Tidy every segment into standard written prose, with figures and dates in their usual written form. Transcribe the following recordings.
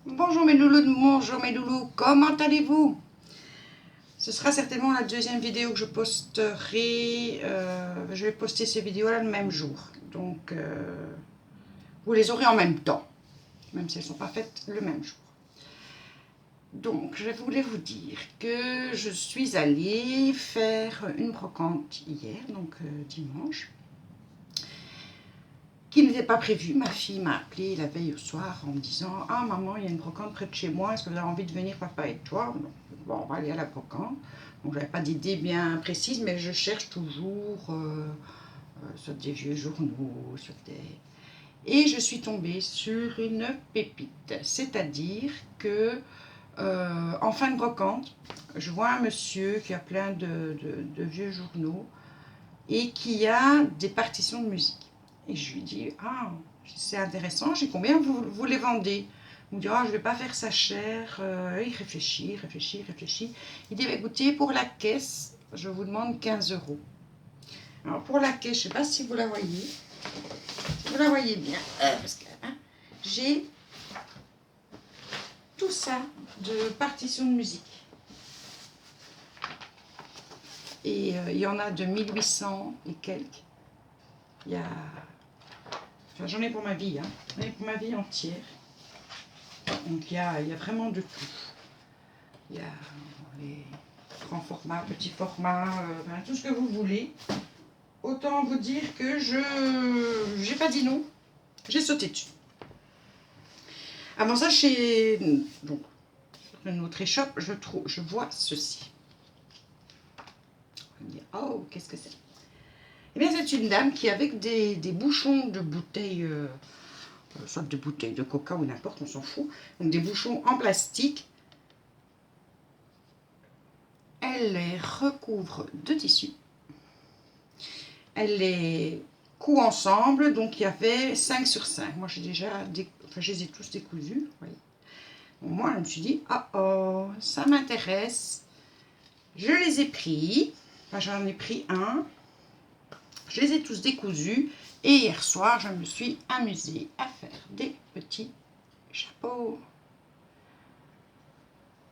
Bonjour mes loulous, comment allez-vous? Ce sera certainement la deuxième vidéo que je posterai. Je vais poster ces vidéos-là le même jour. Donc, vous les aurez en même temps, même si elles ne sont pas faites le même jour. Donc, je voulais vous dire que je suis allée faire une brocante hier, donc dimanche, qui n'était pas prévue. Ma fille m'a appelé la veille au soir en me disant « Ah maman, il y a une brocante près de chez moi, est-ce que vous avez envie de venir papa et toi ?» Bon, on va aller à la brocante. Donc, je n'avais pas d'idée bien précise, mais je cherche toujours sur des vieux journaux, sur des... Et je suis tombée sur une pépite, c'est-à-dire que en fin de brocante, je vois un monsieur qui a plein de vieux journaux et qui a des partitions de musique. Et je lui dis, ah, c'est intéressant, j'ai combien vous les vendez? Il me dit, ah, je ne vais pas faire ça cher. Il réfléchit. Il dit, écoutez, pour la caisse, je vous demande 15 €. Alors pour la caisse, je ne sais pas si vous la voyez. Si vous la voyez bien, parce que j'ai tout ça de partitions de musique. Et il y en a de 1800 et quelques. Il y a... Enfin, j'en ai pour ma vie, hein. J'en ai pour ma vie entière. Donc il y a vraiment de tout. Il y a les grands formats, petits formats, tout ce que vous voulez. Autant vous dire que j'ai pas dit non, j'ai sauté dessus. Avant ça, chez donc, une autre échoppe, je vois ceci. On va dire, oh, qu'est-ce que c'est? Eh bien, c'est une dame qui, avec des bouchons de bouteilles, soit de bouteilles de coca ou n'importe, on s'en fout, donc des bouchons en plastique, elle les recouvre de tissu. Elle les coud ensemble, donc il y avait 5 sur 5. Moi, j'ai déjà, je les ai tous décousus. Voyez. Bon, moi, je me suis dit, ah oh, ça m'intéresse. Je les ai pris, enfin, j'en ai pris un. Je les ai tous décousus. Et hier soir, je me suis amusée à faire des petits chapeaux.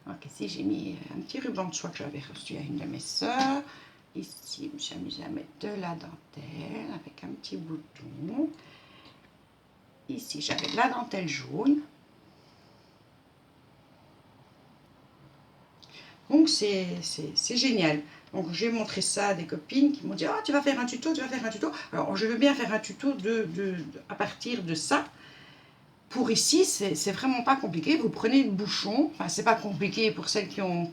Donc ici, j'ai mis un petit ruban de soie que j'avais reçu à une de mes sœurs. Ici, je me suis amusée à mettre de la dentelle avec un petit bouton. Ici, j'avais de la dentelle jaune. Donc, c'est génial. Donc, j'ai montré ça à des copines qui m'ont dit « Ah, tu vas faire un tuto, tu vas faire un tuto. » Alors, je veux bien faire un tuto à partir de ça. Pour ici, c'est vraiment pas compliqué. Vous prenez le bouchon. Enfin, c'est pas compliqué pour celles qui ont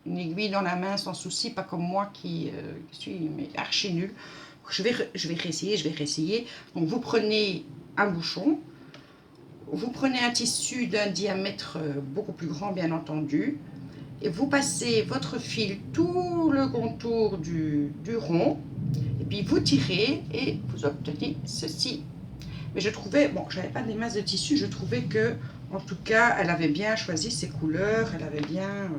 une aiguille dans la main sans souci, pas comme moi qui suis archi nulle. Je vais réessayer. Donc, vous prenez un bouchon. Vous prenez un tissu d'un diamètre beaucoup plus grand, bien entendu. Et vous passez votre fil tout le contour du rond. Et puis, vous tirez et vous obtenez ceci. Mais je trouvais, bon, j'avais pas des masses de tissu, je trouvais que, en tout cas, elle avait bien choisi ses couleurs, elle avait bien...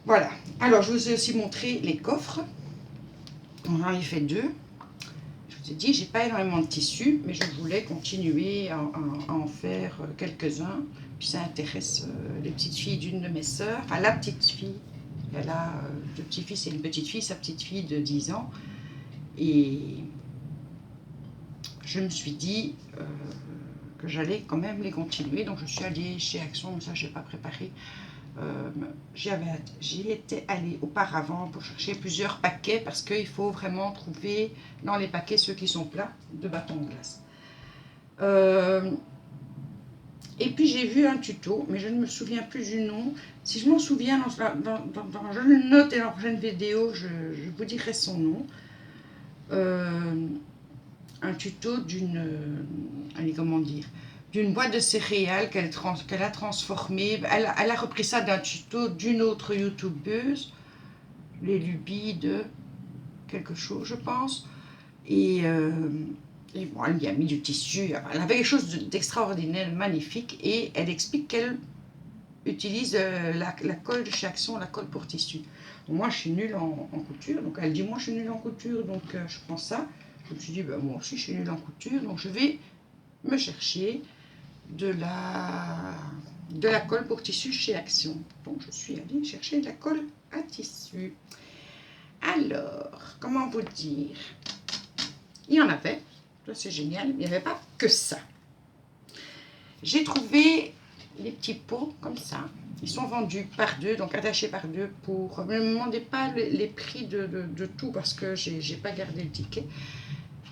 Voilà. Alors, je vous ai aussi montré les coffres. On en a fait 2. Je vous ai dit, j'ai pas énormément de tissu, mais je voulais continuer à en faire quelques-uns. Puis ça intéresse les petites filles d'une de mes sœurs, enfin la petite fille. Elle a deux petits-fils et une petite fille, sa petite fille de 10 ans. Et je me suis dit que j'allais quand même les continuer. Donc je suis allée chez Action, mais ça je n'ai pas préparé. J'y étais allée auparavant pour chercher plusieurs paquets parce qu'il faut vraiment trouver dans les paquets ceux qui sont plats de bâtons de glace. Et puis j'ai vu un tuto, mais je ne me souviens plus du nom. Si je m'en souviens, je le note et dans la prochaine vidéo, je vous dirai son nom. Un tuto d'une boîte de céréales qu'elle a transformée. Elle a repris ça d'un tuto d'une autre youtubeuse, les lubies de quelque chose, je pense. Et bon, elle y a mis du tissu. Elle avait quelque chose d'extraordinaire, magnifique. Et elle explique qu'elle utilise la colle de chez Action, la colle pour tissu. Donc, moi, je suis nulle en couture. Donc, elle dit, moi, je suis nulle en couture. Donc, je prends ça. Je me suis dit, ben, moi aussi, je suis nulle en couture. Donc, je vais me chercher de la colle pour tissu chez Action. Donc je suis allée chercher de la colle à tissu. Alors, comment vous dire? Il y en avait, ça c'est génial, il n'y avait pas que ça. J'ai trouvé les petits pots comme ça. Ils sont vendus par deux, donc attachés par deux pour... Ne me demandez pas les prix de tout parce que j'ai pas gardé le ticket.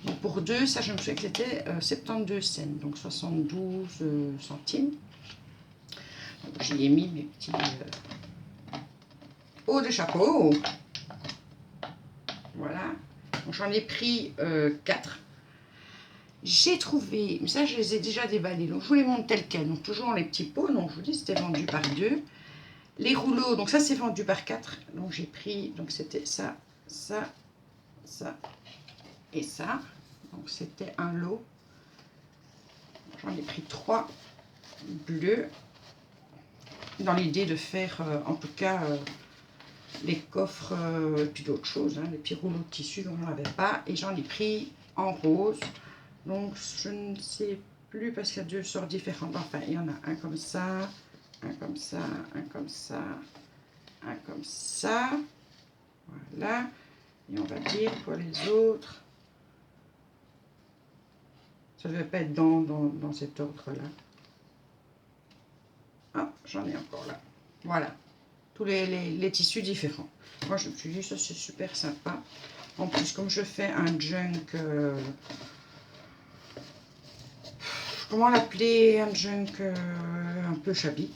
Mais pour deux, ça je me souviens que c'était 72 cents, donc 72 centimes. J'y ai mis mes petits hauts de chapeau. Voilà. J'en ai pris 4. J'ai trouvé, mais ça je les ai déjà déballés, donc je vous les montre tel quel. Donc toujours les petits pots, donc je vous dis c'était vendu par 2. Les rouleaux, donc ça c'est vendu par 4. Donc j'ai pris, donc c'était ça, ça, ça et ça. Donc c'était un lot. J'en ai pris 3 bleus. Dans l'idée de faire en tout cas les coffres et puis d'autres choses, hein, les petits rouleaux de tissu dont on n'avait pas. Et j'en ai pris en rose. Donc je ne sais plus parce qu'il y a 2 sortes différentes. Enfin, il y en a un comme ça, un comme ça, un comme ça, un comme ça. Voilà. Et on va dire pour les autres, ça ne devait pas être dans cet ordre-là. Ah, j'en ai encore là. Voilà. Tous les tissus différents. Moi, je me suis dit, ça c'est super sympa. En plus, comme je fais un junk... comment l'appeler? Un junk un peu shabby.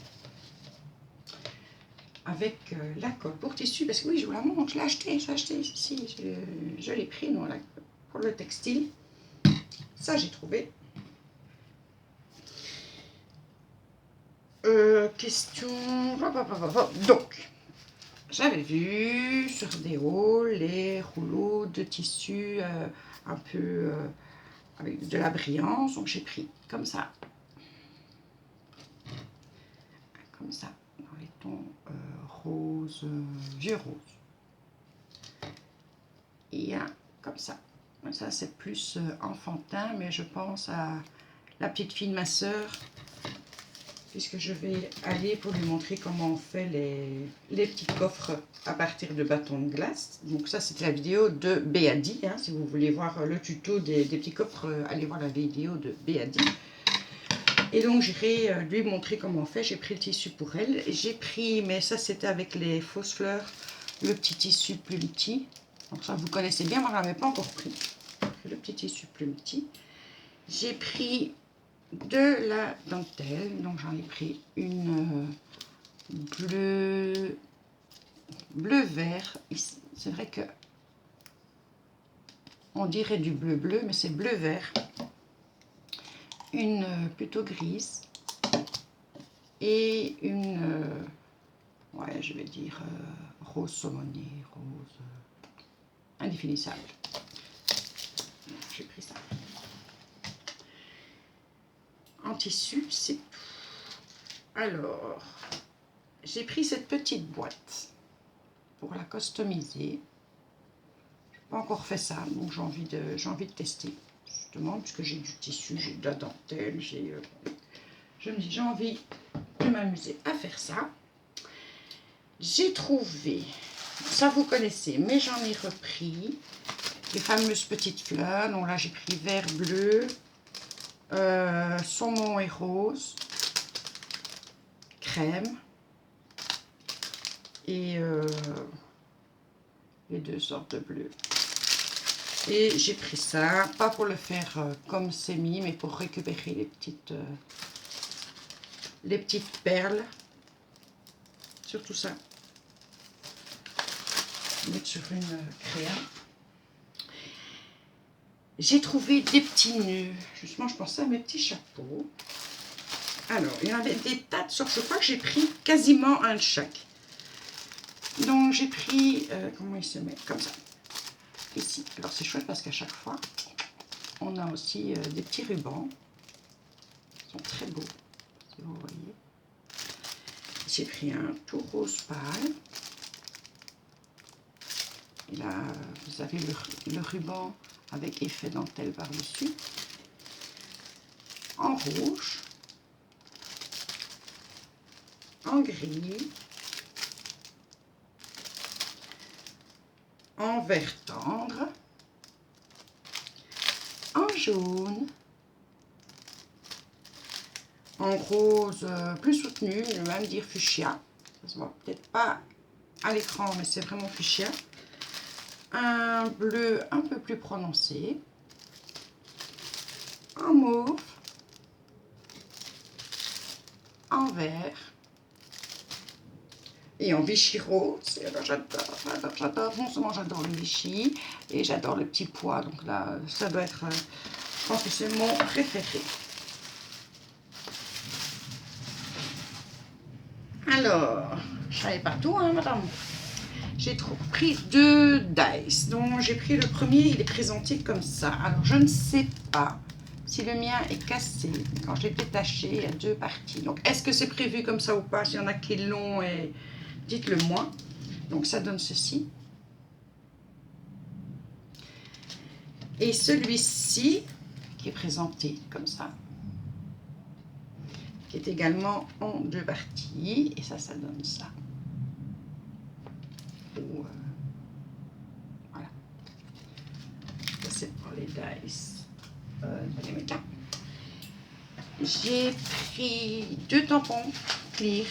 Avec la colle pour tissu. Parce que oui, je vous la montre. Je l'ai acheté. J'ai acheté ici. Je l'ai pris non, là, pour le textile. Ça, j'ai trouvé. Question... Donc, j'avais vu sur des hauls les rouleaux de tissu un peu avec de la brillance. Donc, j'ai pris comme ça. Comme ça, dans les tons rose, vieux rose. Et un comme ça. Ça, c'est plus enfantin, mais je pense à la petite fille de ma soeur, puisque je vais aller pour lui montrer comment on fait les petits coffres à partir de bâtons de glace. Donc ça, c'était la vidéo de Béadi. Hein, si vous voulez voir le tuto des petits coffres, allez voir la vidéo de Béadi. Et donc, j'irai lui montrer comment on fait. J'ai pris le tissu pour elle. J'ai pris, mais ça, c'était avec les fausses fleurs, le petit tissu plus petit. Donc ça, vous connaissez bien, moi, je n'en avais pas encore pris. Le petit tissu plus petit. J'ai pris de la dentelle. Donc, j'en ai pris une bleu-vert. C'est vrai que on dirait du bleu-bleu, mais c'est bleu-vert. Une plutôt grise. Et une, ouais, je vais dire rose saumonée, rose indéfinissable. J'ai pris ça. En tissu, c'est tout. Alors, j'ai pris cette petite boîte pour la customiser. Je n'ai pas encore fait ça, donc j'ai envie de tester. Justement, puisque j'ai du tissu, j'ai de la dentelle, je me dis, j'ai envie de m'amuser à faire ça. J'ai trouvé, ça vous connaissez, mais j'en ai repris les fameuses petites fleurs. Donc là, j'ai pris vert, bleu, saumon et rose, crème et les 2 sortes de bleu. Et j'ai pris ça, pas pour le faire comme c'est mis, mais pour récupérer les petites perles. Surtout ça. Mettre sur une créa. J'ai trouvé des petits nœuds. Justement, je pensais à mes petits chapeaux. Alors, il y en avait des tas de sortes. Je crois que j'ai pris quasiment un de chaque. Donc, j'ai pris... comment il se met? Comme ça. Ici. Alors, c'est chouette parce qu'à chaque fois, on a aussi des petits rubans. Ils sont très beaux, si vous voyez. J'ai pris un tout rose pâle. Et là, vous avez le ruban avec effet dentelle par-dessus. En rouge. en gris, en vert tendre, en jaune, en rose plus soutenu, je vais même dire fuchsia. Ça se voit peut-être pas à l'écran, mais c'est vraiment fuchsia. Un bleu un peu plus prononcé, en mauve, en vert et en Vichy rose. J'adore, non seulement j'adore le Vichy et j'adore le petit pois, donc là ça doit être, je pense que c'est mon préféré. Alors, je savais pas tout, hein, madame. J'ai pris 2 dice. Donc, j'ai pris le premier, il est présenté comme ça. Alors, je ne sais pas si le mien est cassé. Quand je l'ai détaché, il y a 2 parties. Donc, est-ce que c'est prévu comme ça ou pas? S'il y en a qui l'ont, dites-le moi. Donc, ça donne ceci. Et celui-ci, qui est présenté comme ça, qui est également en 2 parties. Et ça donne ça. Voilà. Ça, c'est pour les dice. Les mettre là. J'ai pris 2 tampons clear.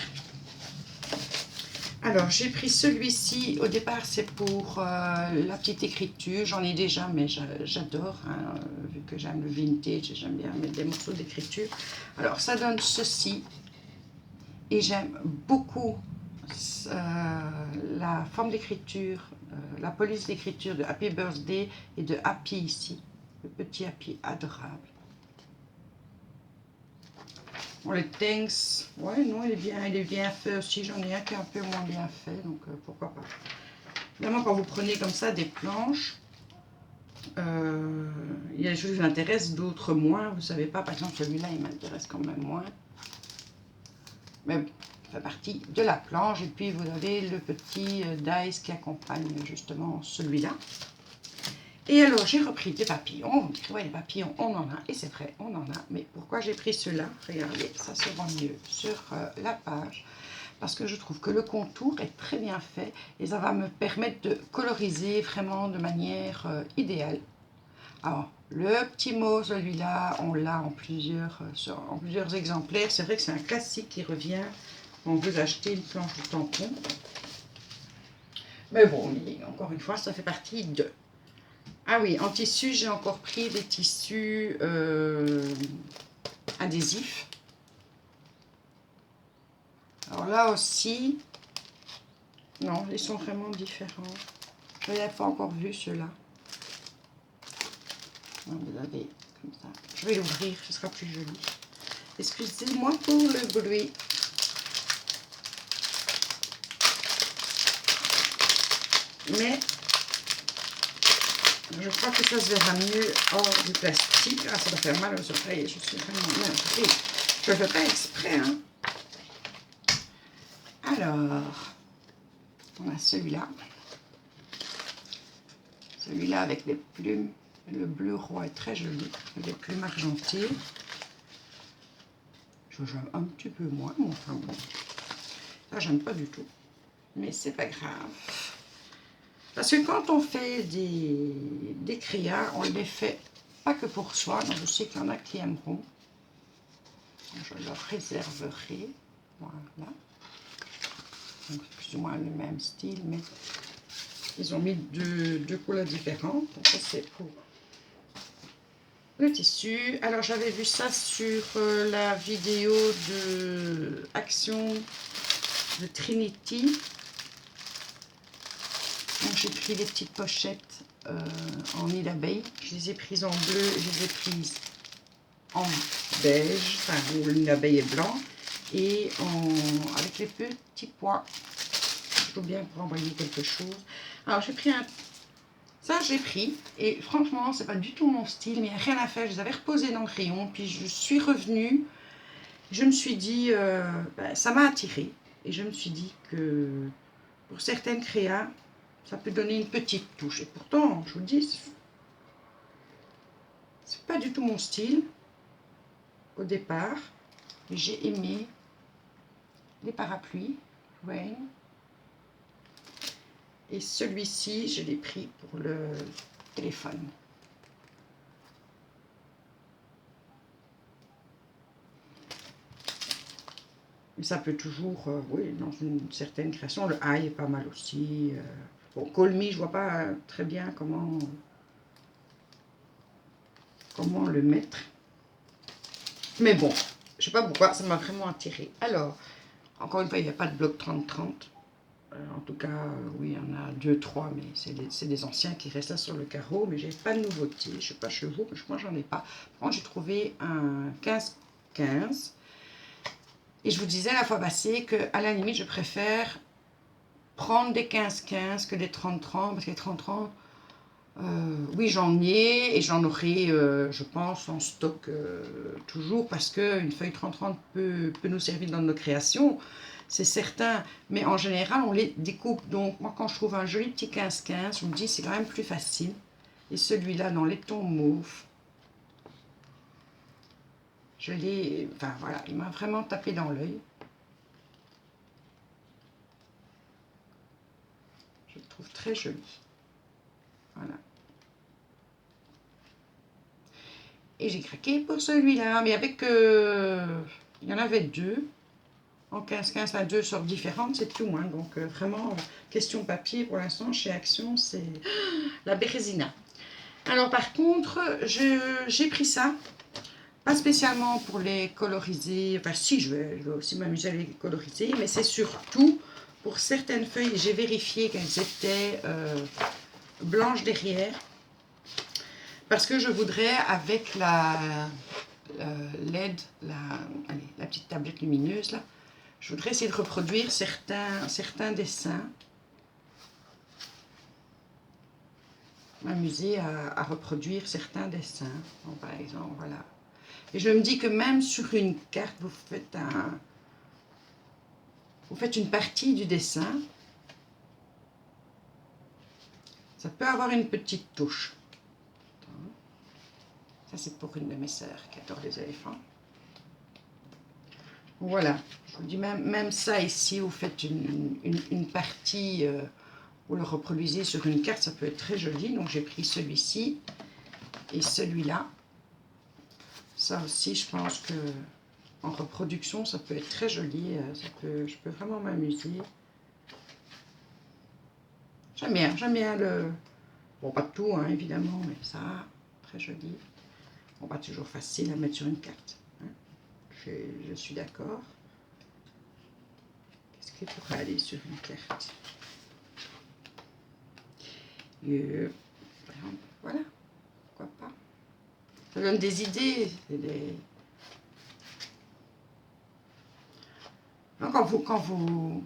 Alors, j'ai pris celui-ci. Au départ, c'est pour la petite écriture. J'en ai déjà, mais j'adore, hein, vu que j'aime le vintage et j'aime bien mettre des morceaux d'écriture. Alors, ça donne ceci. Et j'aime beaucoup la forme d'écriture, la police d'écriture de Happy Birthday et de Happy ici. Le petit Happy adorable. Bon, le Thanks, ouais, non, il est bien fait aussi. J'en ai un qui est un peu moins bien fait, donc pourquoi pas. Évidemment, quand vous prenez comme ça des planches, il y a des choses qui vous intéressent, d'autres moins. Vous savez pas, par exemple, celui-là, il m'intéresse quand même moins. Mais ça fait partie de la planche. Et puis, vous avez le petit dice qui accompagne justement celui-là. Et alors, j'ai repris des papillons. Vous me direz, ouais, les papillons, on en a. Et c'est vrai, on en a. Mais pourquoi j'ai pris ceux-là? Regardez, ça se voit mieux sur la page. Parce que je trouve que le contour est très bien fait. Et ça va me permettre de coloriser vraiment de manière idéale. Alors, le petit mot, celui-là, on l'a en plusieurs exemplaires. C'est vrai que c'est un classique qui revient quand vous achetez une planche de tampon. Mais bon, encore une fois, ça fait partie de... Ah oui, en tissu, j'ai encore pris des tissus adhésifs. Alors là aussi, non, ils sont vraiment différents. Je n'avais pas encore vu ceux-là. Vous avez comme ça. Je vais l'ouvrir, ce sera plus joli. Excusez-moi pour le bruit. Mais je crois que ça se verra mieux hors du plastique. Ah, ça va faire mal aux oreilles. Je suis vraiment navrée. Je ne fais pas exprès, hein. Alors, on a celui-là. Celui-là avec les plumes. Le bleu roi est très joli. Les plumes argentées. J'aime un petit peu moins, mais enfin bon. Ça, j'aime pas du tout. Mais c'est pas grave. Parce que quand on fait des créas, on les fait pas que pour soi. Donc je sais qu'il y en a qui aimeront. Je leur réserverai. Voilà. Donc plus ou moins le même style, mais ils ont mis deux couleurs différentes. Donc ça c'est pour le tissu. Alors j'avais vu ça sur la vidéo de Action de Trinity. Donc j'ai pris les petites pochettes en nid d'abeille. Je les ai prises en bleu, je les ai prises en beige, enfin où le nid d'abeille est blanc, et avec les petits pois. Toujours bien pour envoyer quelque chose. Alors j'ai pris ça j'ai pris, et franchement c'est pas du tout mon style, mais il n'y a rien à faire. Je les avais reposés dans le rayon, puis je suis revenue. Je me suis dit, ça m'a attirée, et je me suis dit que pour certaines créas, ça peut donner une petite touche. Et pourtant, je vous dis, c'est pas du tout mon style au départ. J'ai aimé. les parapluies, Rain. Et celui-ci, je l'ai pris pour le téléphone. Ça peut toujours, oui, dans une certaine création. Le ail est pas mal aussi. Bon, Call Me, je vois pas très bien comment le mettre. Mais bon, je sais pas pourquoi, ça m'a vraiment attiré. Alors, encore une fois, il n'y a pas de bloc 30-30. En tout cas, oui, il y en a 2-3, mais c'est des anciens qui restent là sur le carreau. Mais j'ai pas de nouveauté. Je sais pas chez vous, mais moi, j'en ai pas. Par contre, j'ai trouvé un 15-15. Et je vous disais la fois passée qu'à la limite, je préfère prendre des 15-15 que des 30-30. Parce que les 30-30, oui, j'en ai et j'en aurai, je pense, en stock toujours. Parce qu'une feuille 30-30 peut nous servir dans nos créations, c'est certain. Mais en général, on les découpe. Donc, moi, quand je trouve un joli petit 15-15, je me dis c'est quand même plus facile. Et celui-là, dans les tons mauves, je l'ai, enfin voilà, il m'a vraiment tapé dans l'œil. Je le trouve très joli. Voilà. Et j'ai craqué pour celui-là, mais avec, il y en avait deux, en 15-15, à deux sortes différentes, c'est tout. Hein. Donc vraiment, question papier, pour l'instant, chez Action, c'est la Bérésina. Alors par contre, j'ai pris ça. Pas spécialement pour les coloriser, enfin si, je vais aussi m'amuser à les coloriser, mais c'est surtout pour certaines feuilles, j'ai vérifié qu'elles étaient blanches derrière, parce que je voudrais avec la LED, la petite tablette lumineuse là, je voudrais essayer de reproduire certains dessins, m'amuser à reproduire certains dessins, bon, par exemple, voilà. Et je me dis que même sur une carte, vous faites une partie du dessin. Ça peut avoir une petite touche. Ça, c'est pour une de mes sœurs qui adore les éléphants. Voilà. Je vous dis, même ça ici, vous faites une partie, vous le reproduisez sur une carte, ça peut être très joli. Donc, j'ai pris celui-ci et celui-là. Ça aussi, je pense que en reproduction, ça peut être très joli. Je peux vraiment m'amuser. J'aime bien le... Bon, pas tout, hein, évidemment, mais ça, très joli. Bon, pas toujours facile à mettre sur une carte. Hein. Je suis d'accord. Qu'est-ce qui pourrait aller sur une carte? Voilà, pourquoi pas. Ça donne des idées. Donc, quand vous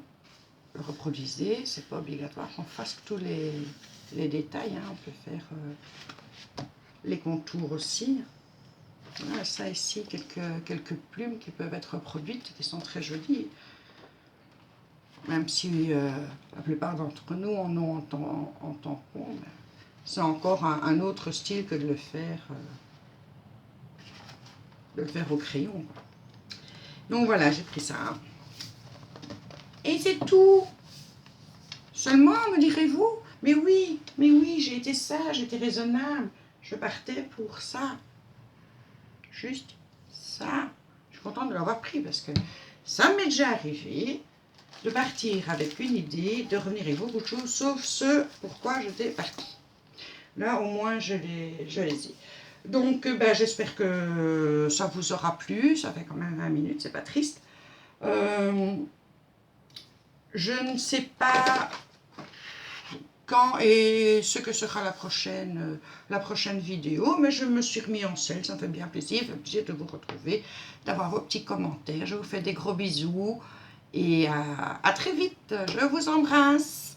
le reproduisez, c'est pas obligatoire qu'on fasse tous les détails. Hein. On peut faire les contours aussi. Voilà, ça ici, quelques plumes qui peuvent être reproduites, qui sont très jolies. Même si la plupart d'entre nous en ont en tampon, c'est encore un autre style que de le faire au crayon. Donc voilà, j'ai pris ça. Et c'est tout. Seulement, me direz-vous, mais oui, j'ai été sage, j'ai été raisonnable. Je partais pour ça. Juste ça. Je suis contente de l'avoir pris parce que ça m'est déjà arrivé de partir avec une idée, de revenir avec beaucoup de choses, sauf ce pourquoi j'étais partie. Là, au moins, je les ai. Donc, j'espère que ça vous aura plu. Ça fait quand même 20 minutes, c'est pas triste. Je ne sais pas quand et ce que sera la prochaine vidéo, mais je me suis remis en selle, ça me fait bien plaisir, ça fait plaisir de vous retrouver, d'avoir vos petits commentaires. Je vous fais des gros bisous et à très vite. Je vous embrasse.